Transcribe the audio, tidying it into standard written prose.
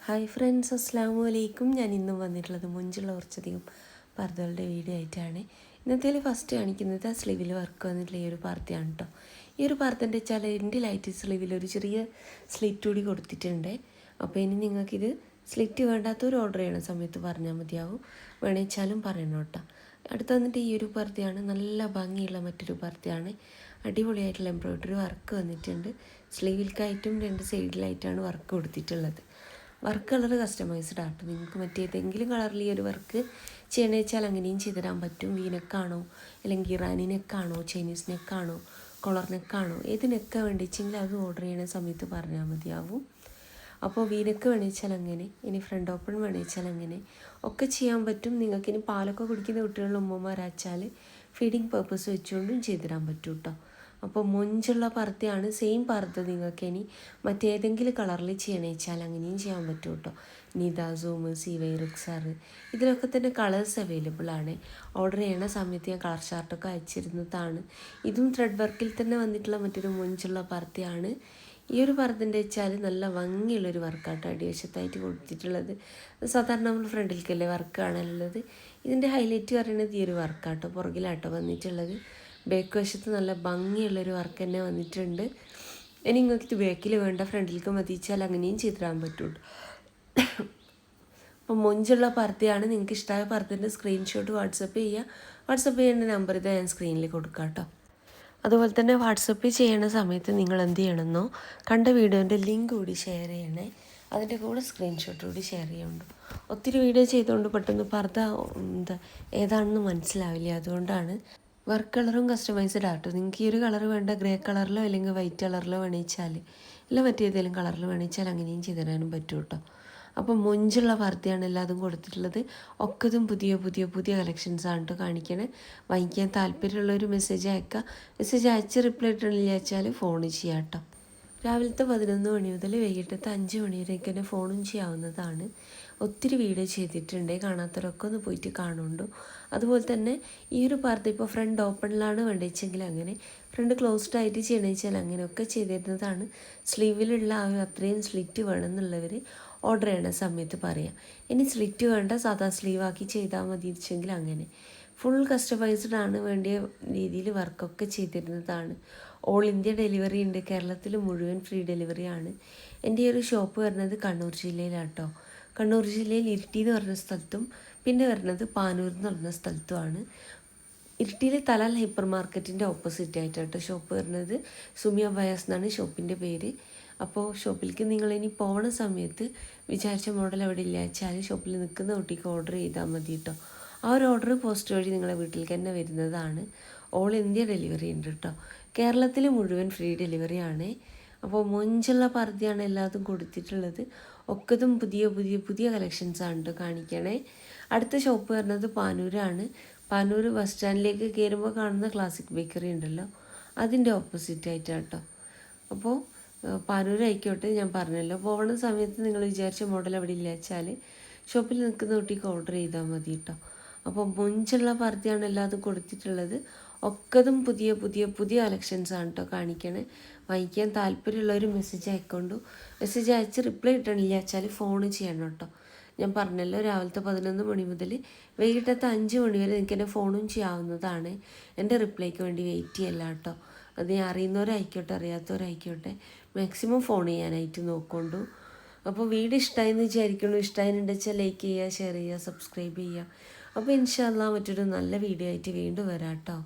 Hi friends, അസ്സാം വലൈക്കും. ഞാൻ ഇന്നും വന്നിട്ടുള്ളത് മുഞ്ചുള്ള കുറച്ചധികം പർദ്ദകളുടെ വീഡിയോ ആയിട്ടാണ്. ഇന്നത്തേൽ ഫസ്റ്റ് കാണിക്കുന്നത് ആ സ്ലീവിൽ വർക്ക് വന്നിട്ടുള്ള ഈ ഒരു പർദ്ദയാണ് കേട്ടോ. ഈ ഒരു പർദ്ദൻ്റെ വെച്ചാൽ എൻ്റെ ലൈറ്റ് സ്ലീവിൽ ഒരു ചെറിയ സ്ലിറ്റ് കൂടി കൊടുത്തിട്ടുണ്ട്. അപ്പോൾ ഇനി നിങ്ങൾക്കിത് സ്ലിറ്റ് വേണ്ടാത്തൊരു ഓർഡർ ചെയ്യണ സമയത്ത് പറഞ്ഞാൽ മതിയാവും, വേണമെച്ചാലും പറയണം കേട്ടോ. അടുത്ത് വന്നിട്ട് ഈ ഒരു പർദ്ദയാണ്, നല്ല ഭംഗിയുള്ള മറ്റൊരു പർദ്ദയാണ്. അടിപൊളിയായിട്ടുള്ള എംബ്രോയ്ഡറി വർക്ക് വന്നിട്ടുണ്ട്. സ്ലീവിൽക്കായിട്ടും രണ്ട് സൈഡിലായിട്ടാണ് വർക്ക് കൊടുത്തിട്ടുള്ളത്. വർക്ക് കളർ കസ്റ്റമൈസ്ഡ് ആട്ടോ. നിങ്ങൾക്ക് മറ്റേതെങ്കിലും കളറിൽ ഈ ഒരു വർക്ക് ചെയ്യണമെന്ന് വെച്ചാൽ അങ്ങനെയും ചെയ്തുതരാൻ പറ്റും. വീനെക്കാണോ അല്ലെങ്കിൽ ഇറാനി നെക്കാണോ ചൈനീസ് നെക്കാണോ കൊളർ നെക്കാണോ ഏത് നെക്ക വേണ്ടിച്ചെങ്കിൽ അത് ഓർഡർ ചെയ്യുന്ന സമയത്ത് പറഞ്ഞാൽ മതിയാവും. അപ്പോൾ വീനക്ക് വേണിച്ചാൽ അങ്ങനെ, ഇനി ഫ്രണ്ട് ഓപ്പൺ വേണിച്ചാൽ അങ്ങനെ ഒക്കെ ചെയ്യാൻ പറ്റും. നിങ്ങൾക്കിനി പാലൊക്കെ കുടിക്കുന്ന കുട്ടികളുടെ ഉമ്മമാരാച്ചാൽ ഫീഡിങ് പർപ്പസ് വെച്ചുകൊണ്ടും ചെയ്തുതരാൻ പറ്റും കേട്ടോ. അപ്പോൾ മൊഞ്ചുള്ള പർദ്ദയാണ്. സെയിം പർദ്ദ നിങ്ങൾക്ക് ഇനി മറ്റേതെങ്കിലും കളറിൽ ചെയ്യണമെന്ന് വെച്ചാൽ അങ്ങനെയും ചെയ്യാൻ പറ്റും കേട്ടോ. നിത, സൂം, സിവൈ, റിക്സാർ ഇതിലൊക്കെ തന്നെ കളേഴ്സ് അവൈലബിൾ ആണ്. ഓർഡർ ചെയ്യണ സമയത്ത് ഞാൻ കളർ ചാർട്ടൊക്കെ അയച്ചിരുന്നതാണ്. ഇതും ത്രെഡ് വർക്കിൽ തന്നെ വന്നിട്ടുള്ള മറ്റൊരു മൊഞ്ചുള്ള പർദ്ദയാണ്. ഈ ഒരു പർദ്ദൻ്റെ വെച്ചാൽ നല്ല ഭംഗിയുള്ളൊരു വർക്കാട്ടോ അടിവശത്തായിട്ട് കൊടുത്തിട്ടുള്ളത്. സാധാരണ നമ്മൾ ഫ്രണ്ടിലേക്കല്ലേ വർക്ക് കാണാനുള്ളത്. ഇതിൻ്റെ ഹൈലൈറ്റ് പറയുന്നത് ഈ ഒരു വർക്കാട്ടോ, പുറകിലാട്ടോ വന്നിട്ടുള്ളത്. ബാക്ക് വശത്ത് നല്ല ഭംഗിയുള്ളൊരു വർക്ക് തന്നെ വന്നിട്ടുണ്ട്. ഇനി നിങ്ങൾക്ക് ഇത് ബാക്കിൽ വേണ്ട ഫ്രണ്ടിലേക്ക് മതിച്ചാൽ അങ്ങനെയും ചെയ്തിടാൻ പറ്റുള്ളൂ. അപ്പോൾ മൊഞ്ചുള്ള പർദ്ദയാണ്. നിങ്ങൾക്ക് ഇഷ്ടമായ പർദ്ദൻ്റെ സ്ക്രീൻഷോട്ട് വാട്സപ്പ് ചെയ്യുക. വാട്സപ്പ് ചെയ്യേണ്ട നമ്പർ ഇതാ ഞാൻ സ്ക്രീനിൽ കൊടുക്കാം കേട്ടോ. അതുപോലെ തന്നെ വാട്സപ്പ് ചെയ്യണ സമയത്ത് നിങ്ങൾ എന്ത് ചെയ്യണമെന്നോ, കണ്ട വീഡിയോൻ്റെ ലിങ്ക് കൂടി ഷെയർ ചെയ്യണേ. അതിൻ്റെ കൂടെ സ്ക്രീൻഷോട്ട് കൂടി ഷെയർ ചെയ്യുന്നുണ്ട്. ഒത്തിരി വീഡിയോ ചെയ്തുകൊണ്ട് പെട്ടെന്ന് പർദ്ദ ഏതാണെന്ന് മനസ്സിലാവില്ല. അതുകൊണ്ടാണ് വർക്ക് കളറും കസ്റ്റമൈസ്ഡ് ആട്ടോ. നിങ്ങൾക്ക് ഈ ഒരു കളർ വേണ്ട ഗ്രേ കളറിലോ അല്ലെങ്കിൽ വൈറ്റ് കളറിലോ വേണിച്ചാൽ ഇല്ല മറ്റേതെങ്കിലും കളറിൽ വേണിച്ചാൽ അങ്ങനെയും ചെയ്തു തരാനും പറ്റും കേട്ടോ. അപ്പം മൊഞ്ചുള്ള പർദ്ദയാണ് എല്ലാതും കൊടുത്തിട്ടുള്ളത്. ഒക്കതും പുതിയ പുതിയ പുതിയ കളക്ഷൻസാണ് കേട്ടോ കാണിക്കണേ. വാങ്ങിക്കാൻ താല്പര്യമുള്ളൊരു മെസ്സേജ് അയക്കുക. മെസ്സേജ് അയച്ച് റിപ്ലൈ ഇട്ടില്ല വെച്ചാൽ ഫോൺ ചെയ്യാം കേട്ടോ. രാവിലത്തെ 11 മണി മുതൽ വൈകിട്ടത്തെ 5 മണി വരെയൊക്കെ തന്നെ ഫോണും ചെയ്യാവുന്നതാണ്. ഒത്തിരി വീഡിയോ ചെയ്തിട്ടുണ്ട്, കാണാത്തവരൊക്കെ ഒന്ന് പോയിട്ട് കാണുന്നുണ്ടോ. അതുപോലെ തന്നെ ഈ ഒരു പർദ്ദ ഇപ്പോൾ ഫ്രണ്ട് ഓപ്പണിലാണ് വേണ്ടിച്ചെങ്കിൽ അങ്ങനെ, ഫ്രണ്ട് ക്ലോസ്ഡ് ആയിട്ട് ചെയ്യണമെന്ന് വെച്ചാൽ അങ്ങനെയൊക്കെ ചെയ്തിരുന്നതാണ്. സ്ലീവിലുള്ള ആ അത്രയും സ്ലിറ്റ് വേണമെന്നുള്ളവർ ഓർഡർ ചെയ്യണ സമയത്ത് പറയാം. ഇനി സ്ലിറ്റ് വേണ്ട സാധാ സ്ലീവാക്കി ചെയ്താൽ മതി വെച്ചെങ്കിൽ അങ്ങനെ. ഫുൾ കസ്റ്റമൈസ്ഡ് ആണ്, വേണ്ടിയ രീതിയിൽ വർക്കൊക്കെ ചെയ്തിരുന്നതാണ്. ഓൾ ഇന്ത്യ ഡെലിവറി ഉണ്ട്, കേരളത്തിൽ മുഴുവൻ ഫ്രീ ഡെലിവറിയാണ്. എൻ്റെ ഈ ഒരു ഷോപ്പ് വരുന്നത് കണ്ണൂർ ജില്ലയിലാട്ടോ. കണ്ണൂർ ജില്ലയിൽ ഇരിട്ടി എന്ന് പറഞ്ഞ സ്ഥലത്തും പിന്നെ വരുന്നത് പാനൂർ എന്ന് പറഞ്ഞ സ്ഥലത്തുമാണ്. ഇരിട്ടിയിൽ തലാൽ ഹൈപ്പർ മാർക്കറ്റിൻ്റെ ഓപ്പോസിറ്റ് ആയിട്ടാട്ടോ ഷോപ്പ് വരുന്നത്. സുമിയ ബയാസ് എന്നാണ് ഷോപ്പിൻ്റെ പേര്. അപ്പോൾ ഷോപ്പിലേക്ക് നിങ്ങളിനി പോകണ സമയത്ത് വിചാരിച്ച മോഡൽ അവിടെ ഇല്ല വെച്ചാൽ ഷോപ്പിൽ നിൽക്കുന്ന കുട്ടിക്ക് ഓർഡർ ചെയ്താൽ മതി കേട്ടോ. ആ ഒരു ഓർഡർ പോസ്റ്റ് വഴി നിങ്ങളെ വീട്ടിലേക്ക് തന്നെ വരുന്നതാണ്. ഓൾ ഇന്ത്യ ഡെലിവറി ഉണ്ട് കേട്ടോ. കേരളത്തിൽ മുഴുവൻ ഫ്രീ ഡെലിവറിയാണ്. അപ്പോൾ മൊഞ്ചുള്ള പർദ്ദയാണ് എല്ലാതും കൊടുത്തിട്ടുള്ളത്. ഒക്കതും പുതിയ പുതിയ പുതിയ കളക്ഷൻസാണ് കേട്ടോ കാണിക്കണേ. അടുത്ത ഷോപ്പ് വരുന്നത് പാനൂരാണ്. പാനൂർ ബസ് സ്റ്റാൻഡിലേക്ക് കയറുമ്പോൾ കാണുന്ന ക്ലാസിക് ബേക്കറി ഉണ്ടല്ലോ, അതിൻ്റെ ഓപ്പോസിറ്റ് ആയിട്ടാണ് കേട്ടോ. അപ്പോൾ പാനൂർ ആയിക്കോട്ടെ, ഞാൻ പറഞ്ഞല്ലോ പോകണ സമയത്ത് നിങ്ങൾ വിചാരിച്ച മോഡൽ അവിടെ ഇല്ല വെച്ചാൽ ഷോപ്പിൽ നിൽക്കുന്ന കുട്ടിക്ക് ഓർഡർ ചെയ്താൽ മതി കേട്ടോ. അപ്പോൾ മൊഞ്ചുള്ള പർദ്ദയാണ് എല്ലാതും കൊടുത്തിട്ടുള്ളത്. ഒക്കതും പുതിയ പുതിയ പുതിയ കളക്ഷൻസാണ് കേട്ടോ കാണിക്കണേ. വാങ്ങിക്കാൻ താല്പര്യമുള്ളൊരു മെസ്സേജ് അയക്കൊണ്ടു. മെസ്സേജ് അയച്ച് റിപ്ലൈ കിട്ടണില്ല വെച്ചാൽ ഫോൺ ചെയ്യണം കേട്ടോ. ഞാൻ പറഞ്ഞല്ലോ രാവിലത്തെ 11 മണി മുതൽ വൈകിട്ടത്തെ 5 മണി വരെ നിങ്ങൾക്ക് എൻ്റെ ഫോണും ചെയ്യാവുന്നതാണ്. എൻ്റെ റിപ്ലൈക്ക് വേണ്ടി വെയിറ്റ് ചെയ്യല്ല കേട്ടോ. അത് ഞാൻ അറിയുന്നവരായിക്കോട്ടെ അറിയാത്തവരായിക്കോട്ടെ മാക്സിമം ഫോൺ ചെയ്യാനായിട്ട് നോക്കൊണ്ടു. അപ്പോൾ വീഡിയോ ഇഷ്ടമായെന്ന് വിചാരിക്കുന്നു. ഇഷ്ടമായെന്നുണ്ടെന്ന് വെച്ചാൽ ലൈക്ക് ചെയ്യുക, ഷെയർ ചെയ്യുക, സബ്സ്ക്രൈബ് ചെയ്യുക. അപ്പോൾ ഇൻഷാ അല്ലാഹ് മറ്റൊരു നല്ല വീഡിയോ ആയിട്ട് വീണ്ടും വരാം കേട്ടോ.